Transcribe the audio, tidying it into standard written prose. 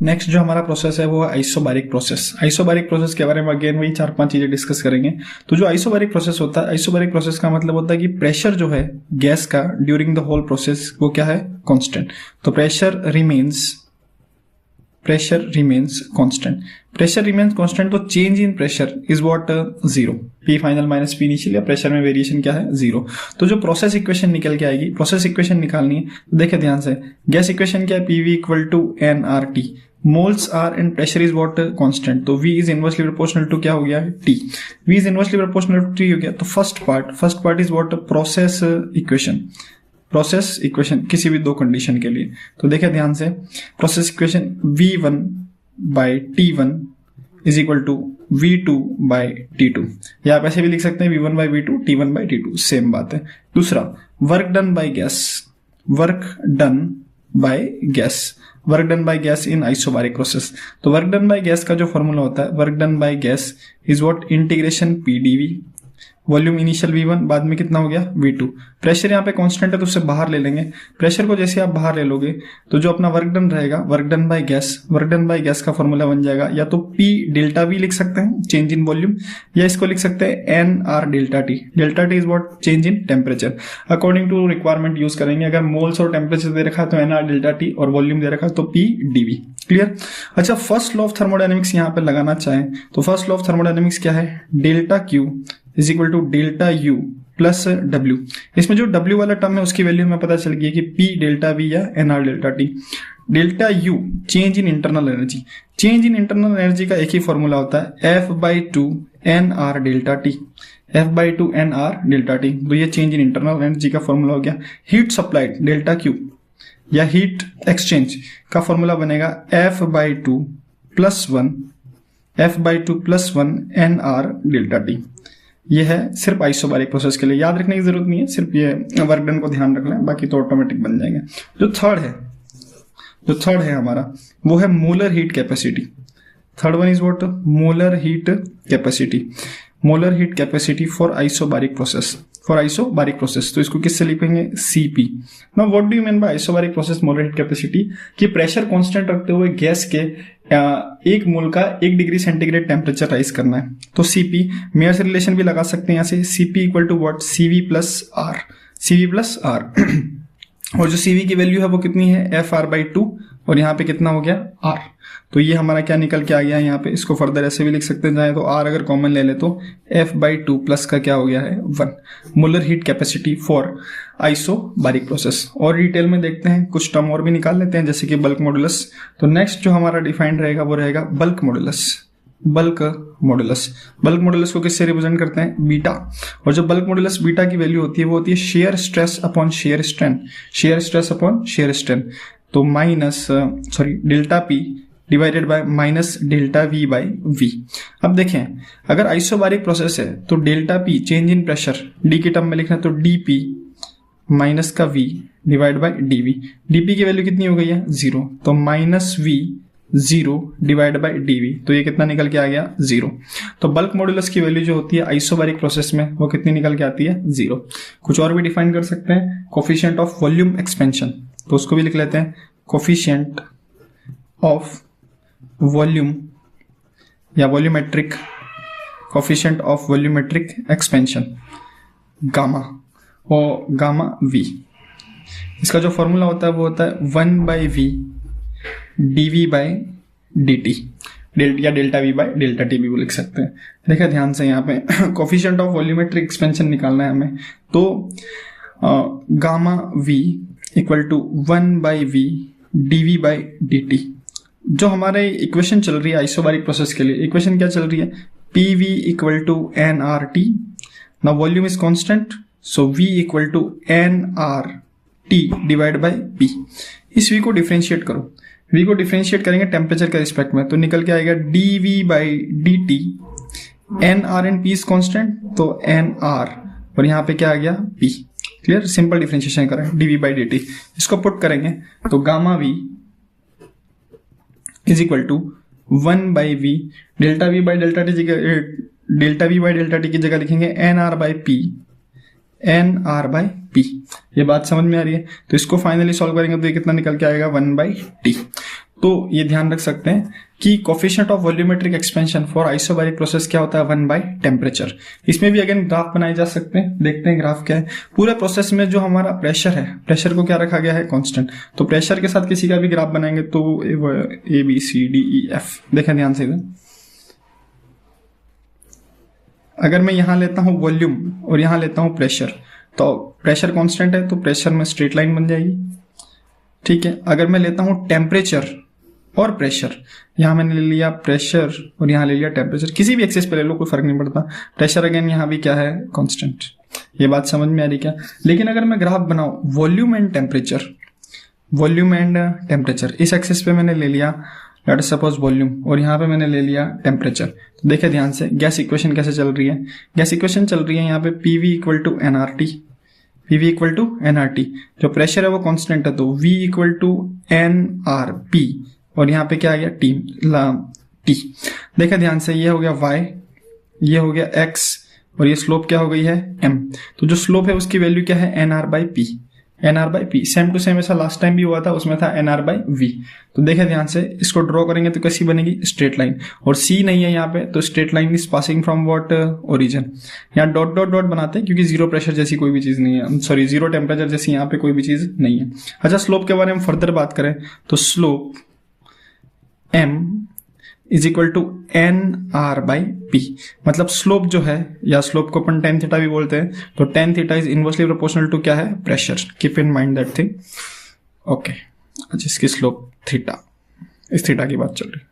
Next जो हमारा process है वो है आइसोबारिक प्रोसेस। आइसोबारिक प्रोसेस के बारे में अगेन वही 4-5 चीजें डिस्कस करेंगे। तो जो आइसोबारिक प्रोसेस होता है, आइसोबारिक प्रोसेस का मतलब होता है कि प्रेशर जो है गैस का ड्यूरिंग द होल प्रोसेस वो क्या है, कांस्टेंट। तो pressure remains constant. Pressure remains constant, तो change in pressure is what, zero. P final minus P initial, या प्रेशर में वेरिएशन क्या है, जीरो। तो जो प्रोसेस इक्वेशन निकल के आएगी, प्रोसेस इक्वेशन निकालनी है तो देखिए ध्यान से, गैस इक्वेशन क्या है, PV equal to N R T, moles R and pressure is what, constant. तो V is inversely proportional to क्या हो गया, T। V is inversely proportional to T हो गया। तो first part is what, process equation किसी भी दो कंडीशन के लिए। तो देखिए ध्यान से, process equation V1 by T1 is equal to V2 by T2, या आप ऐसे भी लिख सकते हैं V1 by V2, T1 by T2, same बात है। दूसरा, work done by gas in isobaric process. तो वर्क डन बाय गैस का जो फॉर्मूला होता है, work done by gas is what, integration PdV, volume initial V1, बाद में कितना हो गया V2। प्रेशर यहाँ पे कांस्टेंट है तो उससे बाहर ले लेंगे। प्रेशर को जैसे आप बाहर ले लोगे तो जो अपना वर्क डन रहेगा, वर्क डन बाय गैस का फॉर्मूला बन जाएगा, या तो P डेल्टा V लिख सकते हैं, चेंज इन वॉल्यूम, या इसको लिख सकते हैं NR delta T। Delta T is what, change in temperature. According to requirement use करेंगे। अगर मोल्स और टेम्परेचर दे रखा है तो NR डेल्टा T, और वॉल्यूम दे रखा है तो PdV। क्लियर। अच्छा, फर्स्ट लॉ ऑफ थर्मोडायनेमिक्स यहाँ पे लगाना चाहें तो फर्स्ट लॉ ऑफ थर्मोडायनेमिक्स क्या है, delta Q is equal to delta U plus W। इसमें जो W वाला टर्म है उसकी वैल्यू हमें पता चल गई है कि P डेल्टा V या NR delta T। Delta U, change in internal energy. Change in internal energy का एक ही फॉर्मूला होता है, F/2 NR delta T, F/2 NR delta T। तो ये चेंज इन इंटरनल एनर्जी का फॉर्मूला हो गया। हीट सप्लाइड डेल्टा Q या हीट एक्सचेंज का फॉर्मूला बनेगा F/2 plus 1 NR delta T। ये है सिर्फ आइसोबारिक प्रोसेस के लिए, याद रखने की जरूरत नहीं है, सिर्फ ये वर्क डन को ध्यान रख लें, बाकी तो ऑटोमेटिक बन जाएंगे। जो थर्ड है हमारा, वो है molar heat capacity. Third one is what, molar heat capacity for isobaric process. तो इसको किससे लिखेंगे, Cp। Now what do you mean by isobaric process molar heat capacity, कि प्रेशर कांस्टेंट रखते हुए गैस के 1 मोल का 1 डिग्री सेंटीग्रेड टेम्परेचर राइज करना है। तो Cp, मेयर से रिलेशन भी लगा सकते हैं यहाँ से, Cp equal to what, CV plus R। और जो CV की वैल्यू है वो कितनी है, FR/2, और यहाँ पे कितना हो गया, R। तो ये हमारा क्या निकल के आ गया यहाँ पे, इसको फर्दर ऐसे भी लिख सकते हैं चाहे तो, R अगर कॉमन ले ले तो F/2 प्लस का क्या हो गया है, 1। Molar heat capacity for isobaric process. और डिटेल में देखते हैं, कुछ टर्म और भी निकाल लेते हैं, जैसे कि बल्क मॉडुलस। तो नेक्स्ट जो हमारा डिफाइंड रहेगा वो रहेगा बल्क मॉडुलस को किससे रिप्रेजेंट करते हैं, बीटा। और जो बल्क मॉडुलस बीटा की वैल्यू होती है वो होती है shear stress upon shear strain. तो delta P divided by minus delta V by V। अब देखें, अगर आइसोबारिक प्रोसेस है तो delta P change in pressure, D की टर्म में लिखना है तो dP माइनस का V divide by dV। dP की वैल्यू कितनी हो गई है, 0, तो minus V 0 divide by dV। तो ये कितना निकल के आ गया, 0। तो बल्क मॉडुलस की वैल्यू जो होती है आइसोबारिक प्रोसेस में वो कितनी निकल के आती है, 0। कुछ और भी डिफाइन कर सकते हैं, कोफिशिएंट ऑफ वॉल्यूम एक्सपेंशन, तो उसको भी लिख लेते हैं, कोफिशिएंट ऑफ वॉल्यूम या वॉल्यूमेट्रिक एक्सपेंशन, गामा और गामा V। इसका जो फॉर्मूला होता है वो होता है 1/V dV बाय dt, या delta V by delta T भी लिख सकते हैं। देखिए ध्यान से, यहाँ पे कोफिशिएंट ऑफ वॉल्यूमेट्रिक एक्सपेंशन निकालना है हमें, तो gamma V equal to 1/V dV by dt। जो हमारे इक्वेशन चल रही है आइसोबारिक प्रोसेस के लिए, इक्वेशन क्या चल रही है, PV equal to nRT। Now volume is constant, so V equal to nRT divide by P। इस V को डिफरेंशिएट करो, V को डिफरेंशिएट करेंगे टेम्परेचर के रिस्पेक्ट में, तो निकल के आएगा dV by dt। nR and P is constant, तो nR, और यहाँ पे क्या आ गया, P। क्लियर, सिंपल डिफरेंशिएशन करें, dV बाई dt। इसको पुट करेंगे तो gamma V is equal to 1/V delta V by delta T की जगह लिखेंगे NR बाई P। ये बात समझ में आ रही है। तो इसको फाइनली सॉल्व करेंगे तो ये कितना निकल के आएगा, 1/T। तो ये ध्यान रख सकते हैं कि coefficient of volumetric expansion for isobaric process क्या होता है, 1/टेम्परेचर। इसमें भी अगेन ग्राफ बनाए जा सकते हैं, देखते हैं ग्राफ क्या है। पूरे प्रोसेस में जो हमारा प्रेशर है, प्रेशर को क्या रखा गया है, कांस्टेंट। तो प्रेशर के साथ किसी का भी ग्राफ बनाएंगे तो ABCDEF, देखें ध्यान से इधर। अगर मैं यहां लेता हूं वॉल्यूम और यहां लेता हूं प्रेशर, तो प्रेशर कांस्टेंट है तो प्रेशर में स्ट्रेट लाइन बन जाएगी, ठीक है। अगर मैं लेता हूं टेम्परेचर और प्रेशर, यहां मैंने ले लिया प्रेशर और यहां ले लिया टेम्परेचर, किसी भी एक्सिस पे ले लो कोई फर्क नहीं पड़ता। प्रेशर अगेन यहां भी क्या है, कांस्टेंट। ये बात समझ में आ रही क्या? लेकिन अगर मैं ग्राफ बनाऊं volume and temperature, volume and temperature, इस एक्सिस पे मैंने ले लिया लेट अस सपोज वॉल्यूम और यहाँ पे मैंने ले लिया टेम्परेचर। तो देखिए ध्यान से गैस इक्वेशन कैसे चल रही है। गैस इक्वेशन चल रही है यहाँ पे PV equal to NRT, PV equal to NRT। जो प्रेशर है वो कांस्टेंट है तो V इक्वल टू NRP और यहाँ पे क्या आ गया T। देखिए ध्यान से, ये हो गया Y, ये हो गया X और ये स्लोप क्या हो गई है M। तो जो स्लोप है उसकी वैल्यू क्या है, NR/P, NR/P। Same to same ऐसा लास्ट टाइम भी हुआ था, उसमें था NR/V। तो देखें ध्यान से, इसको ड्रॉ करेंगे तो कैसी बनेगी, स्ट्रेट लाइन। और C नहीं है यहाँ पे तो straight line is passing from what, origin. यहाँ डॉट डॉट डॉट बनाते हैं क्योंकि जीरो प्रेशर जैसी कोई भी चीज नहीं है, सॉरी जीरो टेम्परेचर जैसी यहाँ पे कोई भी चीज नहीं है। अच्छा, स्लोप के बारे में फर्दर बात करें तो slope M is equal to NR/P। मतलब स्लोप जो है, या स्लोप को अपन tan थीटा भी बोलते हैं, तो tan theta is inversely proportional to क्या है, pressure. Keep in mind that thing. Okay, जिसकी स्लोप थीटा, इस थीटा की बात चल रही है।